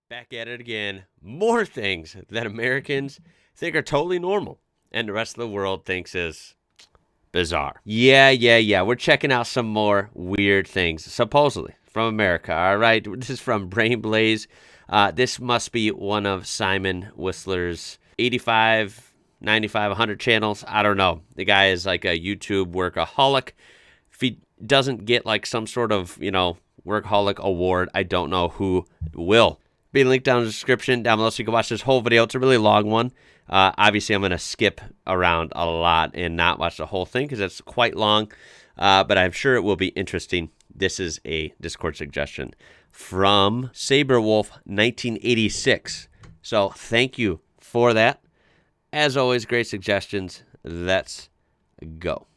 Back at it again. More things that Americans think are totally normal and the rest of the world thinks is bizarre. Yeah. We're checking out some more weird things, supposedly, from America. All right, this is from Brain Blaze. This must be one of Simon Whistler's 85, 95, 100 channels. I don't know. The guy is like a YouTube workaholic. If he doesn't get like some sort of, workaholic award, I don't know who will. Be linked down in the description down below so you can watch this whole video. It's a really long one. Obviously, I'm going to skip around a lot and not watch the whole thing because it's quite long, but I'm sure it will be interesting. This is a Discord suggestion from Saberwolf 1986. So thank you for that. As always, great suggestions. Let's go.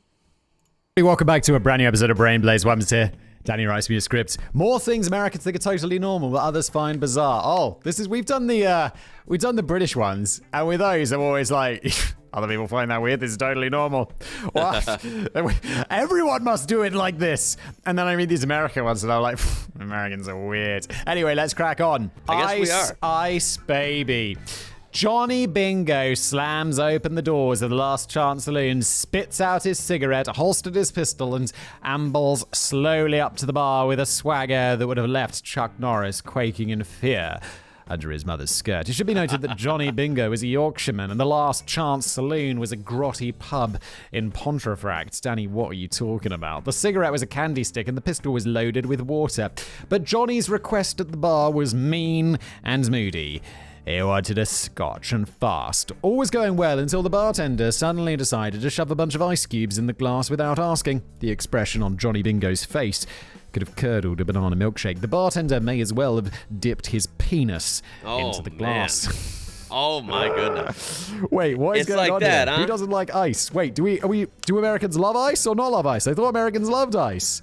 Welcome back to a brand new episode of Brain Blaze. Webs here. Danny writes me a script. More things Americans think are totally normal, but others find bizarre. Oh, we've done the British ones, and with those, I'm always like, other people find that weird. This is totally normal. What? Everyone must do it like this. And then I read these American ones, and I'm like, Americans are weird. Anyway, let's crack on. I guess we are. Ice, baby. Johnny Bingo slams open the doors of the Last Chance Saloon, spits out his cigarette, holstered his pistol, and ambles slowly up to the bar with a swagger that would have left Chuck Norris quaking in fear under his mother's skirt. It should be noted that Johnny Bingo is a Yorkshireman, and the Last Chance Saloon was a grotty pub in Pontefract. Danny, what are you talking about? The cigarette was a candy stick, and the pistol was loaded with water. But Johnny's request at the bar was mean and moody. He wanted a scotch and fast. All was going well until the bartender suddenly decided to shove a bunch of ice cubes in the glass without asking. The expression on Johnny Bingo's face could have curdled a banana milkshake. The bartender may as well have dipped his penis into the glass. Man. Oh my goodness. Wait, what is going on that, here? huh? Who doesn't like ice? Wait, do Americans love ice or not love ice? I thought Americans loved ice.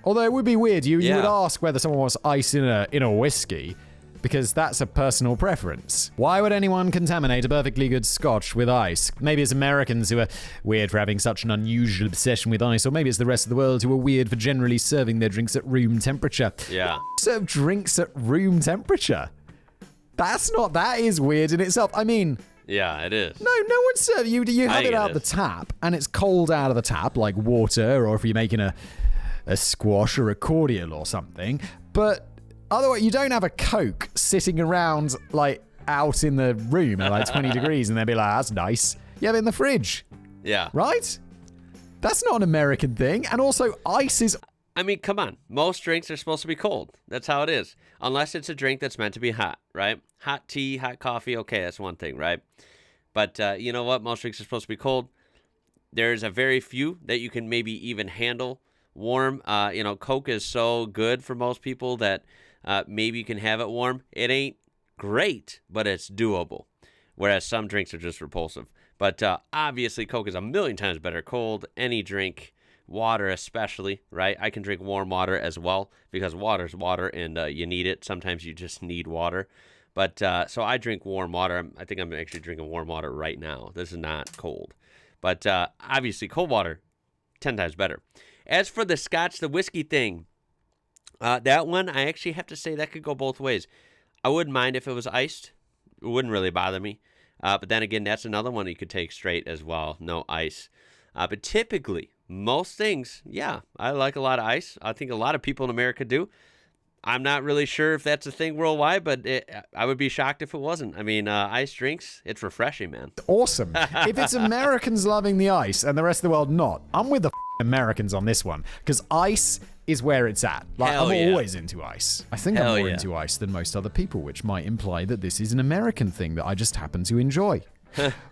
Although it would be weird. You would ask whether someone wants ice in a whiskey, because that's a personal preference. Why would anyone contaminate a perfectly good scotch with ice? Maybe it's Americans who are weird for having such an unusual obsession with ice, or maybe it's the rest of the world who are weird for generally serving their drinks at room temperature. Yeah. Serve drinks at room temperature? That is weird in itself. I mean... Yeah, it is. No one serves you. You have it out the tap, and it's cold out of the tap, like water, or if you're making a squash or a cordial or something. But... otherwise, you don't have a Coke sitting around, like, out in the room at, like, 20 degrees and they'll be like, that's nice. You have it in the fridge. Yeah. Right? That's not an American thing. And also, ice is... I mean, come on. Most drinks are supposed to be cold. That's how it is. Unless it's a drink that's meant to be hot, right? Hot tea, hot coffee, okay, that's one thing, right? But you know what? Most drinks are supposed to be cold. There's a very few that you can maybe even handle warm. Coke is so good for most people that... maybe you can have it warm. It ain't great, but it's doable. Whereas some drinks are just repulsive. But obviously, Coke is a million times better cold. Any drink, water especially, right? I can drink warm water as well because water is water and you need it. Sometimes you just need water. But so I drink warm water. I think I'm actually drinking warm water right now. This is not cold. But obviously, cold water, 10 times better. As for the scotch, the whiskey thing, that one, I actually have to say that could go both ways. I wouldn't mind if it was iced. It wouldn't really bother me. But then again, that's another one you could take straight as well. No ice. But typically, most things, yeah, I like a lot of ice. I think a lot of people in America do. I'm not really sure if that's a thing worldwide, but I would be shocked if it wasn't. I mean, ice drinks, it's refreshing, man. Awesome. If it's Americans loving the ice and the rest of the world not, I'm with the Americans on this one. Because ice is where it's at. Like, I'm always into ice. I think I'm more into ice than most other people, which might imply that this is an American thing that I just happen to enjoy.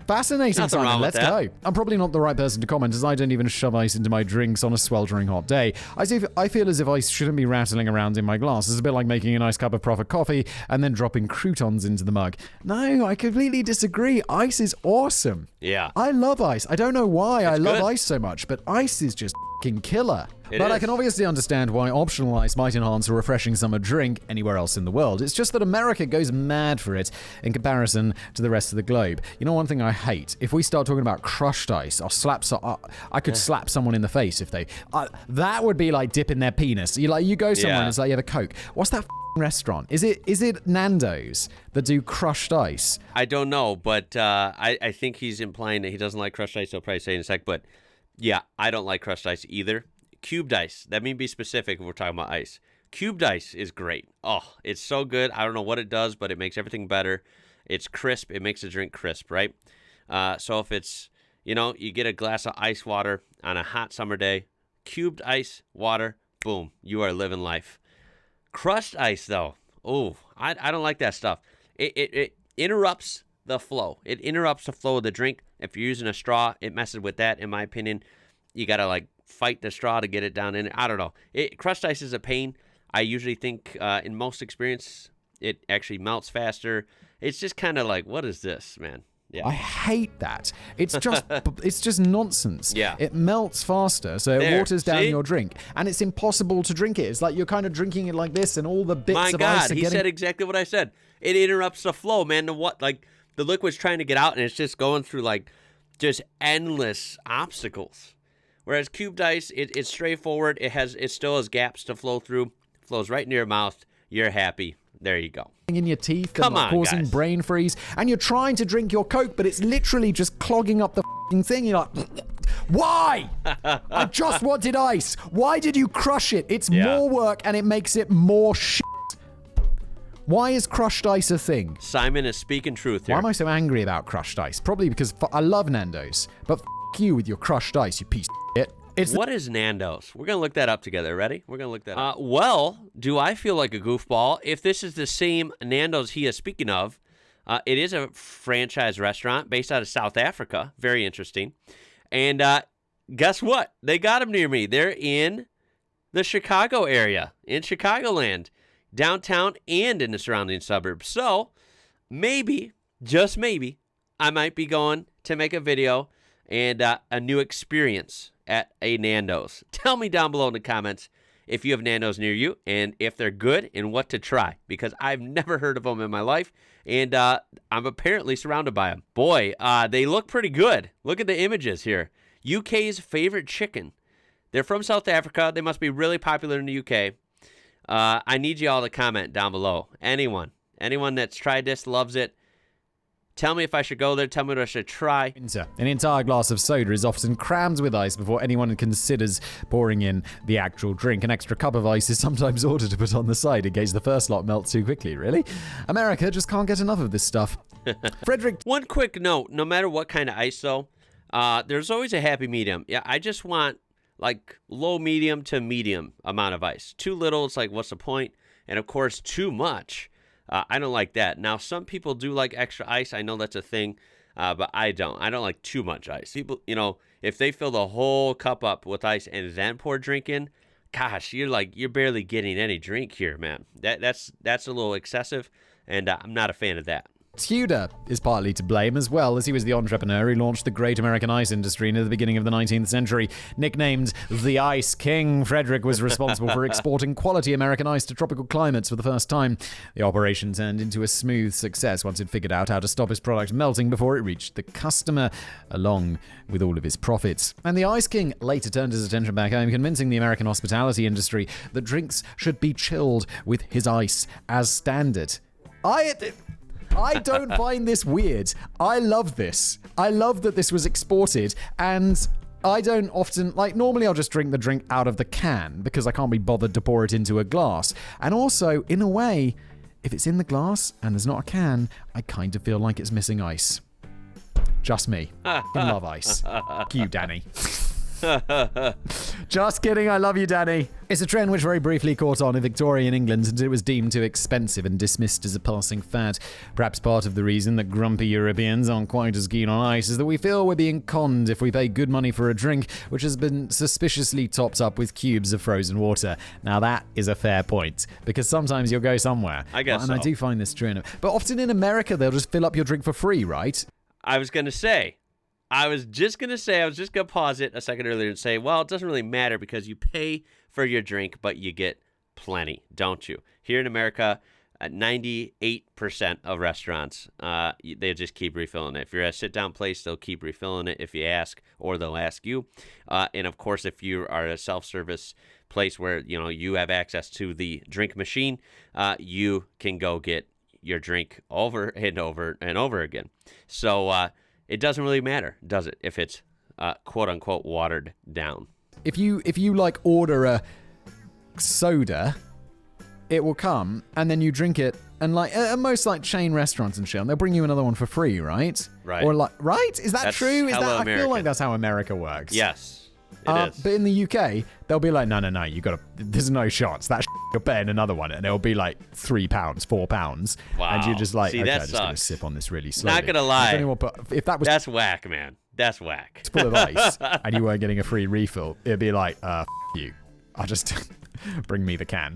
Fascinating, Simon. Let's go. I'm probably not the right person to comment, as I don't even shove ice into my drinks on a sweltering hot day. I feel as if ice shouldn't be rattling around in my glass. It's a bit like making a nice cup of proper coffee and then dropping croutons into the mug. No, I completely disagree. Ice is awesome. Yeah. I love ice. I don't know why I love ice so much, but ice is just f***ing killer. But I can obviously understand why optional ice might enhance a refreshing summer drink anywhere else in the world. It's just that America goes mad for it in comparison to the rest of the globe. You know, one thing I hate, if we start talking about crushed ice, I could slap someone in the face if they... that would be like dipping their penis. You go somewhere and it's like, you have a Coke. What's that restaurant? Is it Nando's that do crushed ice? I don't know, but I think he's implying that he doesn't like crushed ice. He'll probably say in a sec, but yeah, I don't like crushed ice either. Cubed ice. Let me be specific if we're talking about ice. Cubed ice is great. Oh, it's so good. I don't know what it does, but it makes everything better. It's crisp. It makes the drink crisp, right? So if it's, you get a glass of ice water on a hot summer day, cubed ice, water, boom, you are living life. Crushed ice, though, oh, I don't like that stuff. It interrupts the flow. It interrupts the flow of the drink. If you're using a straw, it messes with that, in my opinion. You got to, fight the straw to get it down in. I don't know. Crushed ice is a pain. I usually think, in most experience, it actually melts faster. It's just kind of like, what is this, man? Yeah. I hate that. It's just nonsense. Yeah. It melts faster, so it waters down your drink, and it's impossible to drink it. It's like you're kind of drinking it like this, and all the bits of ice are he said exactly what I said. It interrupts the flow, man. The liquid's trying to get out, and it's just going through just endless obstacles. Whereas cubed ice, it's straightforward. It still has gaps to flow through. Flows right in your mouth. You're happy. There you go. In your teeth Come and on, causing guys. brain freeze, and you're trying to drink your Coke, but it's literally just clogging up the thing. You're like, why? I just wanted ice. Why did you crush it? It's more work, and it makes it more shit. Why is crushed ice a thing? Simon is speaking truth here. Why am I so angry about crushed ice? Probably because I love Nando's, but you with your crushed ice, you piece of shit. What is Nando's? We're going to look that up together. Ready? We're going to look that up. Well, do I feel like a goofball? If this is the same Nando's he is speaking of, it is a franchise restaurant based out of South Africa. Very interesting. And guess what? They got them near me. They're in the Chicago area, in Chicagoland, downtown and in the surrounding suburbs. So maybe, just maybe, I might be going to make a video and a new experience at a Nando's. Tell me down below in the comments if you have Nando's near you and if they're good and what to try, because I've never heard of them in my life, and I'm apparently surrounded by them. Boy, they look pretty good. Look at the images here. UK's favorite chicken. They're from South Africa. They must be really popular in the UK. I need you all to comment down below. Anyone that's tried this, loves it. Tell me if I should go there. Tell me what I should try. An entire glass of soda is often crammed with ice before anyone considers pouring in the actual drink. An extra cup of ice is sometimes ordered to put on the side in case the first lot melts too quickly, really. America just can't get enough of this stuff. Frederick. One quick note, no matter what kind of ice, though, there's always a happy medium. Yeah, I just want, low, medium to medium amount of ice. Too little, it's like, what's the point? And, of course, too much. I don't like that. Now, some people do like extra ice. I know that's a thing, but I don't. I don't like too much ice. People, if they fill the whole cup up with ice and then pour drink in, gosh, you're barely getting any drink here, man. That's a little excessive, and I'm not a fan of that. Tudor is partly to blame, as well, as he was the entrepreneur who launched the great American ice industry near the beginning of the 19th century. Nicknamed the Ice King, Frederick was responsible for exporting quality American ice to tropical climates for the first time. The operation turned into a smooth success once he'd figured out how to stop his product melting before it reached the customer, along with all of his profits. And the Ice King later turned his attention back home, convincing the American hospitality industry that drinks should be chilled with his ice as standard. I don't find this weird. I love this. I love that this was exported, and I don't often, normally I'll just drink the drink out of the can because I can't be bothered to pour it into a glass. And also, in a way, if it's in the glass and there's not a can, I kind of feel like it's missing ice. Just me. I love ice. Cute, Danny. Just kidding, I love you, Danny. It's a trend which very briefly caught on in Victorian England until it was deemed too expensive and dismissed as a passing fad. Perhaps part of the reason that grumpy Europeans aren't quite as keen on ice is that we feel we're being conned if we pay good money for a drink which has been suspiciously topped up with cubes of frozen water. Now that is a fair point, because sometimes you'll go somewhere. I guess and I do find this true. But often in America, they'll just fill up your drink for free, right? I was just going to pause it a second earlier and say, well, it doesn't really matter because you pay for your drink, but you get plenty, don't you? Here in America, 98% of restaurants, they just keep refilling it. If you're at a sit-down place, they'll keep refilling it if you ask, or they'll ask you. And, of course, if you are a self-service place where, you have access to the drink machine, you can go get your drink over and over and over again. So it doesn't really matter, does it, if it's quote unquote watered down? If you like order a soda, it will come and then you drink it, and like at most like chain restaurants and shit, and they'll bring you another one for free, right? Right. Or like, right? Is that That's true? Is hella that? I feel American. like that's how America works. Yes, it is. But in the UK, they'll be like, no, you gotta. There's no shots. That you're betting another one, and it'll be like £3, £4, Wow. and you're just like, See, okay, that I'm just gonna sucks. sip on this really slowly. Not gonna lie. If that was That's whack, man. That's whack. full of ice and you weren't getting a free refill, it'd be like, you. I'll just bring me the can.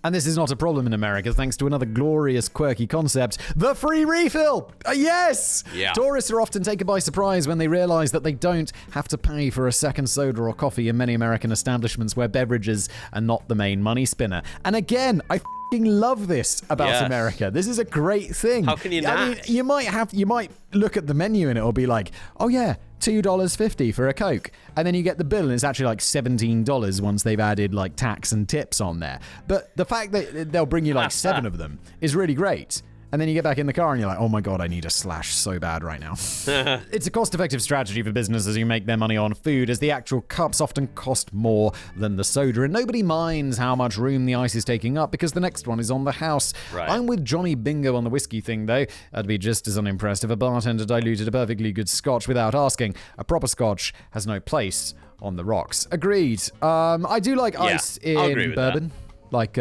And this is not a problem in America, thanks to another glorious, quirky concept, the free refill! Yes! Yeah. Tourists are often taken by surprise when they realize that they don't have to pay for a second soda or coffee in many American establishments where beverages are not the main money spinner. And again, I f***ing love this about Yes. America. This is a great thing. How can you I mean, not? you might look at the menu and it'll be like, oh yeah, $2.50 for a Coke. And then you get the bill and it's actually like $17 once they've added like tax and tips on there. But the fact that they'll bring you like 7 of them is really great. And then you get back in the car and you're like, oh my God, I need a slash so bad right now. It's a cost-effective strategy for businesses who make their money on food, as the actual cups often cost more than the soda, and nobody minds how much room the ice is taking up because the next one is on the house. Right. I'm with Johnny Bingo on the whiskey thing, though. I'd be just as unimpressed if a bartender diluted a perfectly good scotch without asking. A proper scotch has no place on the rocks. Agreed. I do like ice I'll agree in with bourbon. Like,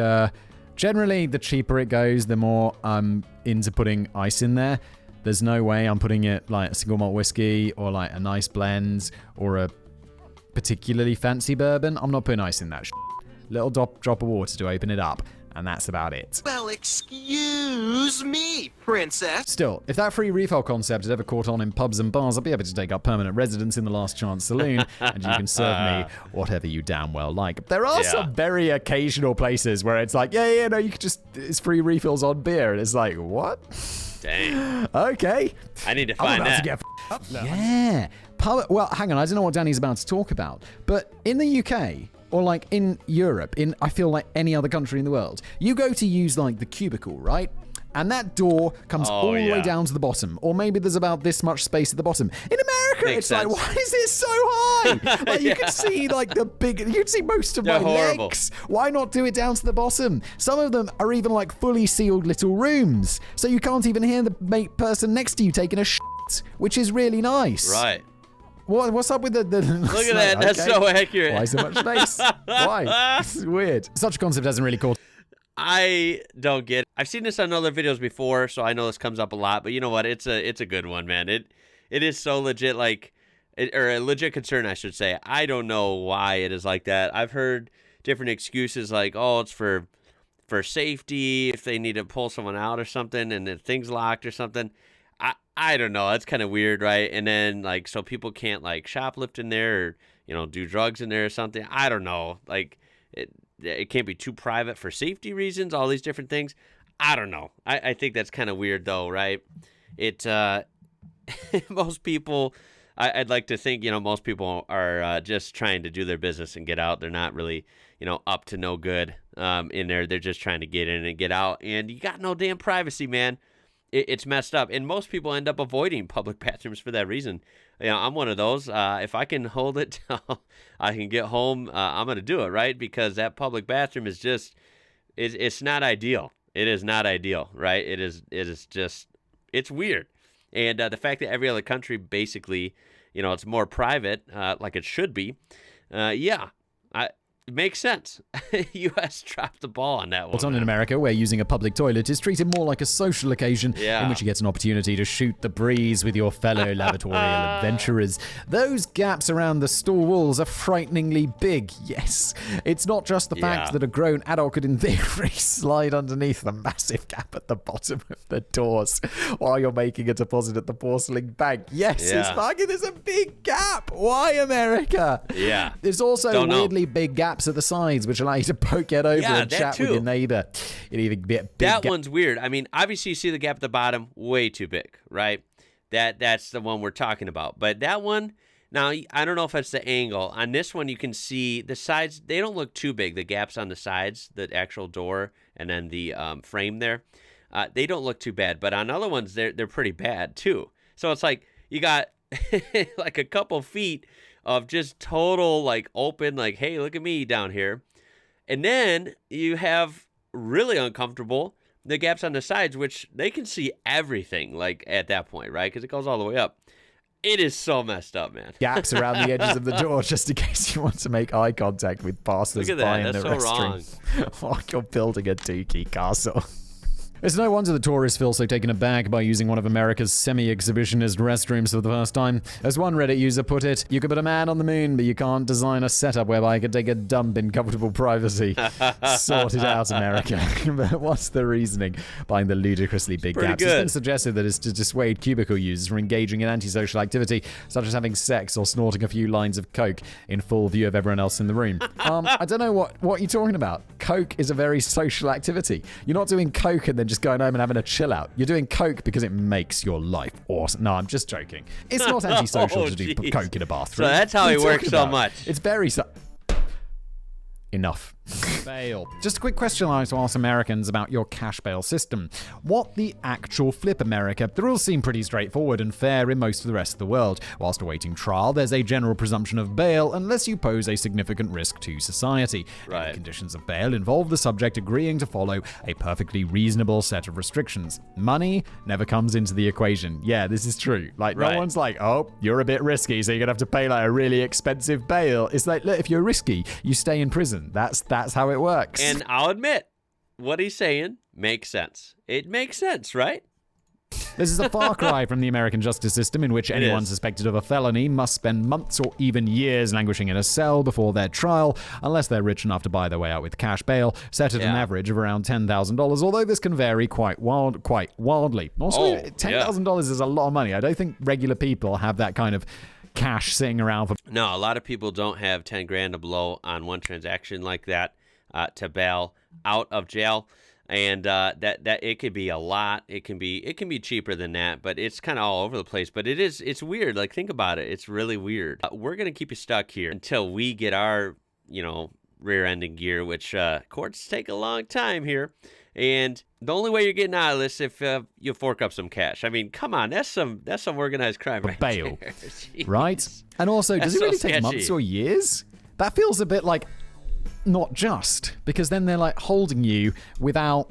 generally, the cheaper it goes, the more I'm into putting ice in there. There's no way I'm putting it like a single malt whiskey or like a nice blend or a particularly fancy bourbon. I'm not putting ice in that shit. Little drop of water to open it up, and that's about it. Well, excuse me, princess. Still, if that free refill concept had ever caught on in pubs and bars, I'd be able to take up permanent residence in the Last Chance Saloon, and you can serve me whatever you damn well like. There are some very occasional places where it's like, no, you could just, it's free refills on beer, and it's like, what? Dang. Okay. I need to I'm find about that. to get up now. Yeah. Well, hang on, I don't know what Danny's about to talk about, but in the UK, or like in Europe, in I feel like any other country in the world, you go to use like the cubicle, right? And that door comes all the way down to the bottom. Or maybe there's about this much space at the bottom. In America, Makes it's sense. like, why is it so high? Like, you can see like you can see most of my horrible. legs. Why not do it down to the bottom? Some of them are even like fully sealed little rooms. So you can't even hear the person next to you taking a shit, which is really nice. Right. What's up with the Look at that. That's so accurate. Why so much space? Why? This is weird. Such a concept hasn't really caught. I don't get it. I've seen this on other videos before, so I know this comes up a lot, but you know what? It's a good one, man. It is so legit, or a legit concern, I should say. I don't know why it is like that. I've heard different excuses like, oh, it's for safety, if they need to pull someone out or something and the thing's locked or something. I don't know. That's kind of weird, right? And then like so people can't like shoplift in there or do drugs in there or something. I don't know. Like it can't be too private for safety reasons. All these different things. I don't know. I think that's kind of weird though, right? It most people. I'd like to think most people are just trying to do their business and get out. They're not really up to no good in there. They're just trying to get in and get out. And you got no damn privacy, man. It's messed up, and most people end up avoiding public bathrooms for that reason. I'm one of those. If I can hold it till I can get home, I'm gonna do it, right? Because that public bathroom is just, it's not ideal. It is not ideal, right? It is just, it's weird, and the fact that every other country basically, it's more private, like it should be. It makes sense. U.S. dropped the ball on that one. What's on in America, where using a public toilet is treated more like a social occasion Yeah. in which you get an opportunity to shoot the breeze with your fellow lavatorial adventurers. Those gaps around the stall walls are frighteningly big, yes. It's not just the fact Yeah. that a grown adult could, in theory, slide underneath the massive gap at the bottom of the doors while you're making a deposit at the porcelain bank. Yes, Yeah. it's fucking, there's a big gap. Why, America? Yeah. There's also Don't know. weirdly big gaps at the sides, which allow you to poke it over Yeah, and that chat with too. your neighbor. It even be a big That gap. one's weird. I mean, obviously you see the gap at the bottom, way too big, right? That's the one we're talking about. But that one, Now, I don't know if it's the angle. On this one, you can see the sides. They don't look too big. The gaps on the sides, the actual door, and then the frame there, they don't look too bad. But on other ones, they're pretty bad too. So it's like you got like a couple feet of just total like open, like, hey, look at me down here. And then you have really uncomfortable the gaps on the sides, which they can see everything like at that point, right? Because it goes all the way up. It is so messed up, man. Gaps around the edges of the door just in case you want to make eye contact with passers-by in the restroom. Like you're building a tiki castle. It's no wonder the tourists feel so taken aback by using one of America's semi-exhibitionist restrooms for the first time. As one Reddit user put it, you could put a man on the moon, but you can't design a setup whereby he could take a dump in comfortable privacy. Sort it out, America. But what's the reasoning behind the ludicrously big gaps? It's been suggested that it's to dissuade cubicle users from engaging in antisocial activity, such as having sex or snorting a few lines of coke in full view of everyone else in the room. I don't know what you're talking about. Coke is a very social activity. You're not doing coke and then just going home and having a chill out. You're doing coke because it makes your life awesome. No, I'm just joking. It's not antisocial to do coke in a bathroom. So that's how he works so much. It's very enough. Bail. Just a quick question I like to ask Americans about your cash bail system. What the actual flip, America? The rules seem pretty straightforward and fair in most of the rest of the world. Whilst awaiting trial, there's a general presumption of bail unless you pose a significant risk to society. Right. The conditions of bail involve the subject agreeing to follow a perfectly reasonable set of restrictions. Money never comes into the equation. Yeah, this is true. Like, no one's like, oh, you're a bit risky, so you're going to have to pay like a really expensive bail. It's like, look, if you're risky, you stay in prison. That's how it works. And I'll admit, what he's saying makes sense. It makes sense, right? This is a far cry from the American justice system in which anyone suspected of a felony must spend months or even years languishing in a cell before their trial, unless they're rich enough to buy their way out with cash bail, set at an average of around $10,000, although this can vary quite wildly. Also, $10,000 is a lot of money. I don't think regular people have that kind of cash sitting around for. No, a lot of people don't have 10 grand to blow on one transaction like that to bail out of jail, and that it could be a lot. It can be cheaper than that, but it's kind of all over the place. But it's weird. Like, think about it. It's really weird. We're gonna keep you stuck here until we get our rear ending gear, which courts take a long time here. And the only way you're getting out of this if you fork up some cash. I mean, come on, that's some organized crime right bail, there. Right? And also, does it really take months or years? That feels a bit like not just, because then they're like holding you without.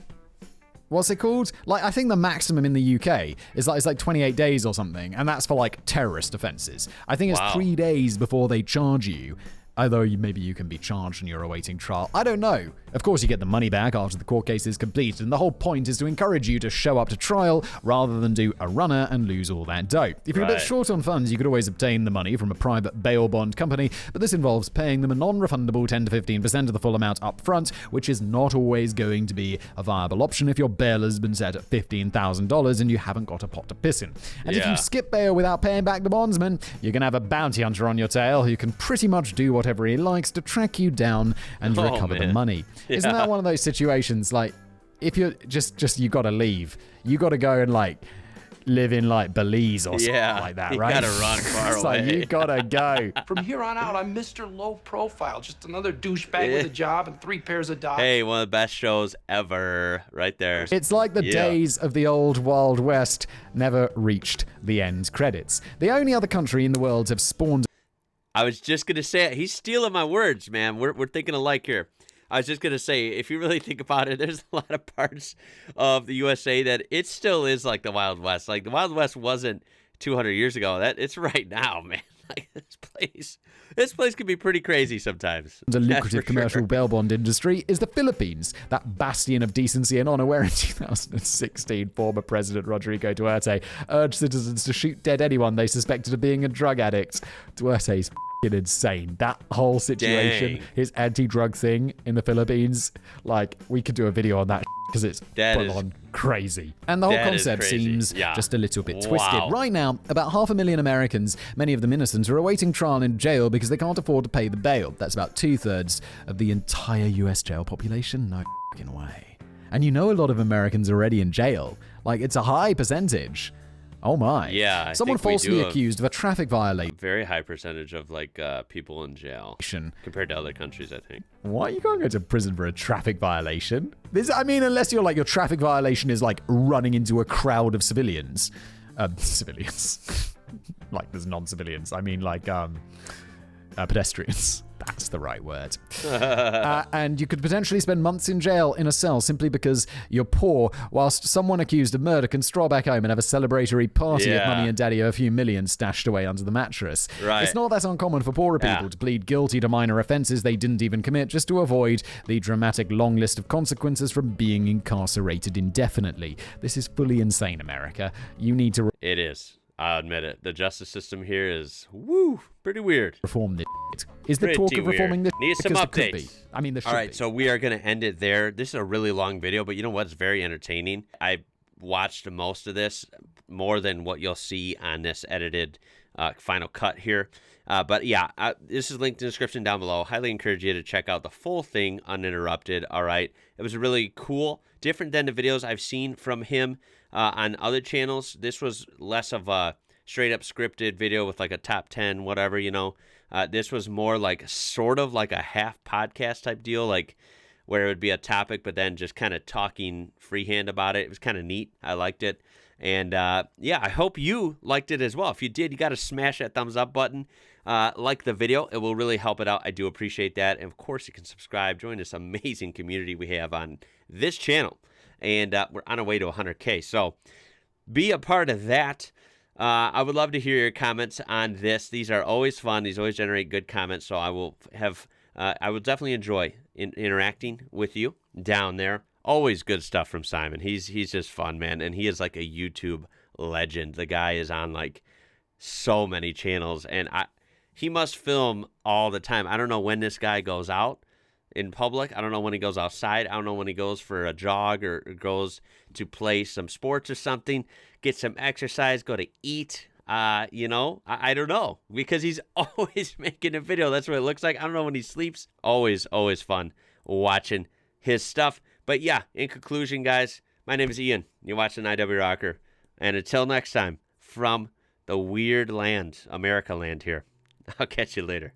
What's it called? Like, I think the maximum in the UK is like 28 days or something, and that's for like terrorist offenses. I think it's 3 days before they charge you. Although maybe you can be charged and you're awaiting trial. I don't know. Of course, you get the money back after the court case is completed, and the whole point is to encourage you to show up to trial rather than do a runner and lose all that dough. If you're a bit short on funds, you could always obtain the money from a private bail bond company, but this involves paying them a non-refundable 10 to 15% of the full amount up front, which is not always going to be a viable option if your bail has been set at $15,000 and you haven't got a pot to piss in. And if you skip bail without paying back the bondsman, you're going to have a bounty hunter on your tail who can pretty much do whatever he likes to track you down and recover the money. Isn't that one of those situations, like, if you're just you gotta leave, you gotta go and like live in like Belize or something like that, right? You gotta run far it's away. Like, you gotta go. From here on out, I'm Mr. Low Profile, just another douchebag with a job and 3 pairs of dogs. Hey, one of the best shows ever, right there. It's like the days of the old Wild West never reached the end credits. The only other country in the world to have spawned. I was just gonna say it. He's stealing my words, man. We're thinking alike here. I was just going to say, if you really think about it, there's a lot of parts of the USA that it still is like the Wild West. Like, the Wild West wasn't 200 years ago. It's right now, man. Like, this place can be pretty crazy sometimes. The lucrative commercial bail bond industry is the Philippines, that bastion of decency and honor where in 2016, former President Rodrigo Duterte urged citizens to shoot dead anyone they suspected of being a drug addict. Duterte's insane. That whole situation, his anti-drug thing in the Philippines, like, we could do a video on that because it's full on crazy. And the whole concept seems just a little bit twisted. Right now, about 500,000 Americans, many of them innocent, are awaiting trial in jail because they can't afford to pay the bail. That's about 2/3 of the entire US jail population. No fucking way. And a lot of Americans are already in jail. Like, it's a high percentage. Oh my. Yeah, I Someone think we falsely do have accused of a traffic violation. very high percentage of like people in jail compared to other countries, I think. Why you can't go to prison for a traffic violation? I mean, unless you're like your traffic violation is like running into a crowd of civilians. Civilians. Like there's non-civilians. I mean like pedestrians. That's the right word. And you could potentially spend months in jail in a cell simply because you're poor, whilst someone accused of murder can stroll back home and have a celebratory party if mummy and daddy have a few million stashed away under the mattress. Right. It's not that uncommon for poorer people to plead guilty to minor offences they didn't even commit just to avoid the dramatic long list of consequences from being incarcerated indefinitely. This is fully insane, America. You need to It is. I'll admit it. The justice system here is, pretty weird. reform this shit. Is the talk of reforming this Need some because it could be. updates. I mean, there should All right, be. so we are going to end it there. This is a really long video, but you know what? It's very entertaining. I watched most of this, more than what you'll see on this edited final cut here. But yeah, this is linked in the description down below. Highly encourage you to check out the full thing uninterrupted. All right. It was really cool. Different than the videos I've seen from him on other channels. This was less of a straight up scripted video with like a top 10, whatever, you know. This was more like sort of like a half podcast type deal, like where it would be a topic, but then just kind of talking freehand about it. It was kind of neat. I liked it. And yeah, I hope you liked it as well. If you did, you got to smash that thumbs up button. Like the video. It will really help it out. I do appreciate that. And of course, you can subscribe. Join this amazing community we have on this channel. And we're on our way to 100K. So be a part of that. I would love to hear your comments on this. These are always fun. These always generate good comments. So I will definitely enjoy interacting with you down there. Always good stuff from Simon. He's just fun, man. And he is like a YouTube legend. The guy is on like so many channels, and he must film all the time. I don't know when this guy goes out in public. I don't know when he goes outside. I don't know when he goes for a jog or goes to play some sports or something, get some exercise, go to eat. You know, I don't know, because he's always making a video. That's what it looks like. I don't know when he sleeps. Always fun watching his stuff. But yeah, in conclusion, guys, my name is Ian. You're watching IWrocker. And until next time, from the weird land, America land here, I'll catch you later.